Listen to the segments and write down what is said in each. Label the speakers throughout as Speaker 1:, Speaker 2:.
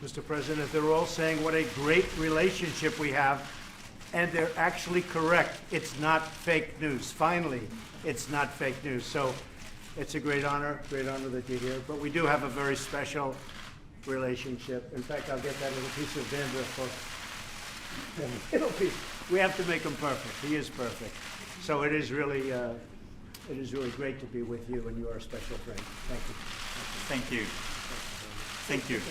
Speaker 1: Mr. President, they're all saying what a great relationship we have, and they're actually correct. It's not fake news. Finally, it's not fake news. So it's a great honor that you're here. But we do have a very special relationship. In fact, I'll get that little piece of dandruff. We have to make him perfect. He is perfect. So it is really great to be with you, and you are a special friend. Thank you.
Speaker 2: Thank you. Thank you.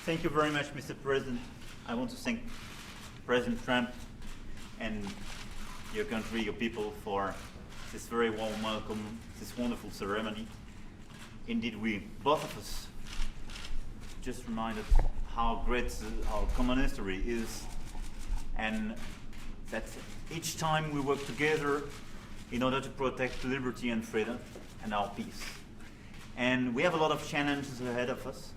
Speaker 2: Thank you very much, Mr. President. I want to thank President Trump and your country, your people, for this very warm welcome, this wonderful ceremony. Indeed, we, both of us, just reminded how great our common history is, and that each time we work together in order to protect liberty and freedom and our peace. And we have a lot of challenges ahead of us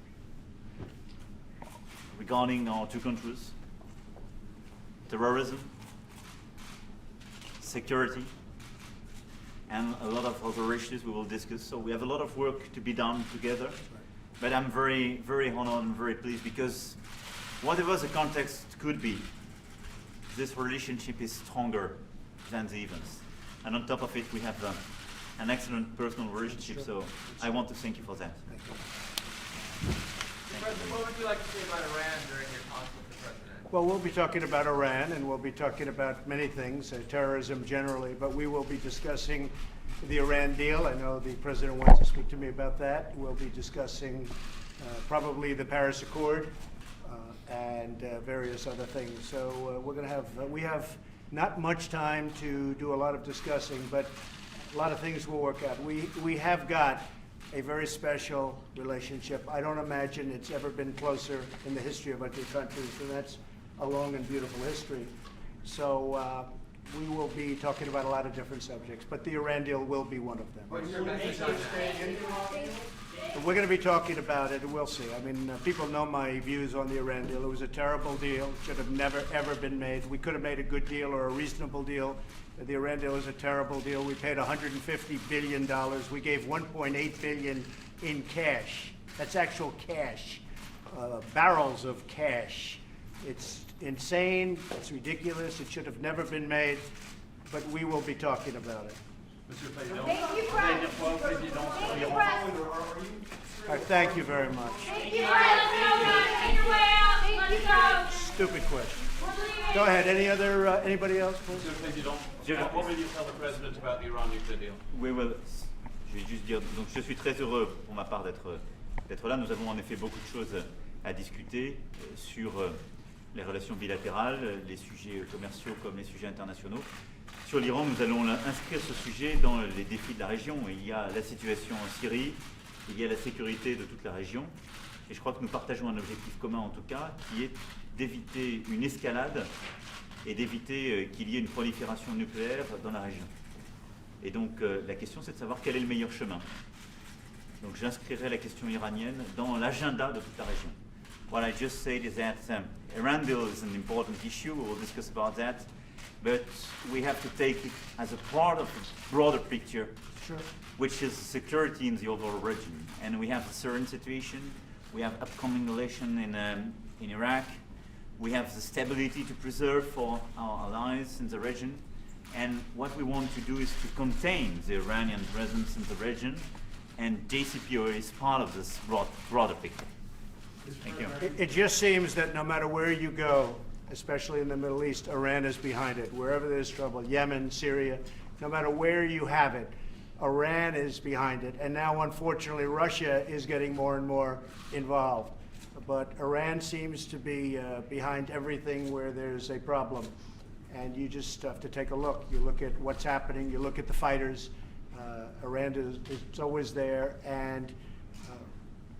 Speaker 2: regarding our two countries: terrorism, security, and a lot of other issues we will discuss. So we have a lot of work to be done together. But I'm very, very honored and very pleased, because whatever the context could be, this relationship is stronger than the events. And on top of it, we have an excellent personal relationship. So I want to thank you for that.
Speaker 1: Thank you.
Speaker 3: President, what would you like to say about Iran during your talks with the President?
Speaker 1: Well, we'll be talking about Iran, and we'll be talking about many things, terrorism generally, but we will be discussing the Iran deal. I know the President wants to speak to me about that. We'll be discussing probably the Paris Accord and various other things. So we're going to have, we have not much time to do a lot of discussing, but a lot of things will work out. We have got a very special relationship. I don't imagine it's ever been closer in the history of our two countries, and that's a long and beautiful history. So we will be talking about a lot of different subjects, but the Iran deal will be one of them.
Speaker 3: What's your message on that?
Speaker 1: We're going to be talking about it, and we'll see. I mean, people know my views on the Iran deal. It was a terrible deal. It should have never, ever been made. We could have made a good deal or a reasonable deal. The Iran deal was a terrible deal. We paid $150 billion. We gave $1.8 billion in cash. That's actual cash, barrels of cash. It's insane. It's ridiculous. It should have never been made, but we will be talking about it.
Speaker 4: Monsieur le Président.
Speaker 5: Thank you, President. Thank you, President.
Speaker 1: All right, thank you very much.
Speaker 5: Thank you, President. Thank you.
Speaker 1: Stupid question. Go ahead. Anybody else, please?
Speaker 4: Monsieur le Président, what will you tell the President about the Iran nuclear deal?
Speaker 2: We will. Je vais juste dire, donc je suis très heureux pour ma part d'être là. Nous avons en effet beaucoup de choses à discuter sur les relations bilatérales, les sujets commerciaux comme les sujets internationaux. Sur l'Iran, nous allons inscrire ce sujet dans les défis de la région. Il y a la situation en Syrie, il y a la sécurité de toute la région. Et je crois que nous partageons un objectif commun en tout cas, qui est d'éviter une escalade et d'éviter qu'il y ait une prolifération nucléaire dans la région. Et donc la question, c'est de savoir quel est le meilleur chemin. Donc j'inscrirai la question iranienne dans l'agenda de toute la région. What I just said is that Iran deal is an important issue. We will discuss about that. But we have to take it as a part of a broader picture,
Speaker 1: Sure.
Speaker 2: which is security in the overall region. And we have a certain situation. We have upcoming election in Iraq. We have the stability to preserve for our allies in the region. And what we want to do is to contain the Iranian presence in the region. And JCPOA is part of this broader picture. Thank you.
Speaker 1: It just seems that no matter where you go, especially in the Middle East, Iran is behind it. Wherever there's trouble, Yemen, Syria, no matter where you have it, Iran is behind it. And now, unfortunately, Russia is getting more and more involved. But Iran seems to be behind everything where there's a problem. And you just have to take a look. You look at what's happening. You look at the fighters. Iran is always there. And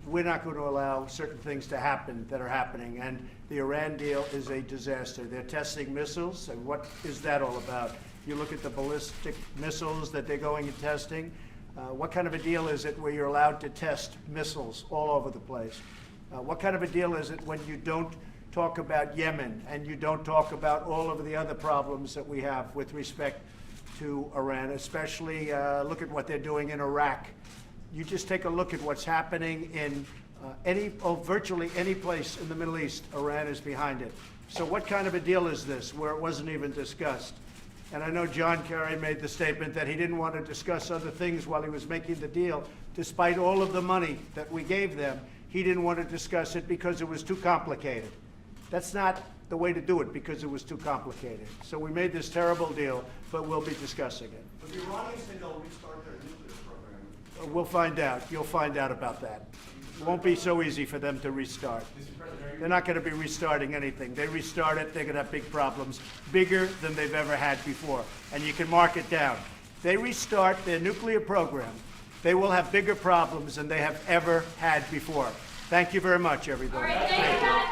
Speaker 1: we're not going to allow certain things to happen that are happening. And the Iran deal is a disaster. They're testing missiles. And what is that all about? You look at the ballistic missiles that they're going and testing. What kind of a deal is it where you're allowed to test missiles all over the place? What kind of a deal is it when you don't talk about Yemen and you don't talk about all of the other problems that we have with respect to Iran, especially look at what they're doing in Iraq. You just take a look at what's happening in Virtually any place in the Middle East, Iran is behind it. So what kind of a deal is this where it wasn't even discussed? And I know John Kerry made the statement that he didn't want to discuss other things while he was making the deal. Despite all of the money that we gave them, he didn't want to discuss it because it was too complicated. That's not the way to do it because it was too complicated. So we made this terrible deal, but we'll be discussing it.
Speaker 6: But the Iranians say they'll restart their nuclear program.
Speaker 1: We'll find out. You'll find out about that. It won't be so easy for them to restart. They're not going to be restarting anything. They restart it, they're going to have big problems, bigger than they've ever had before. And you can mark it down. They restart their nuclear program, they will have bigger problems than they have ever had before. Thank you very much, everybody.
Speaker 5: All right, thank you.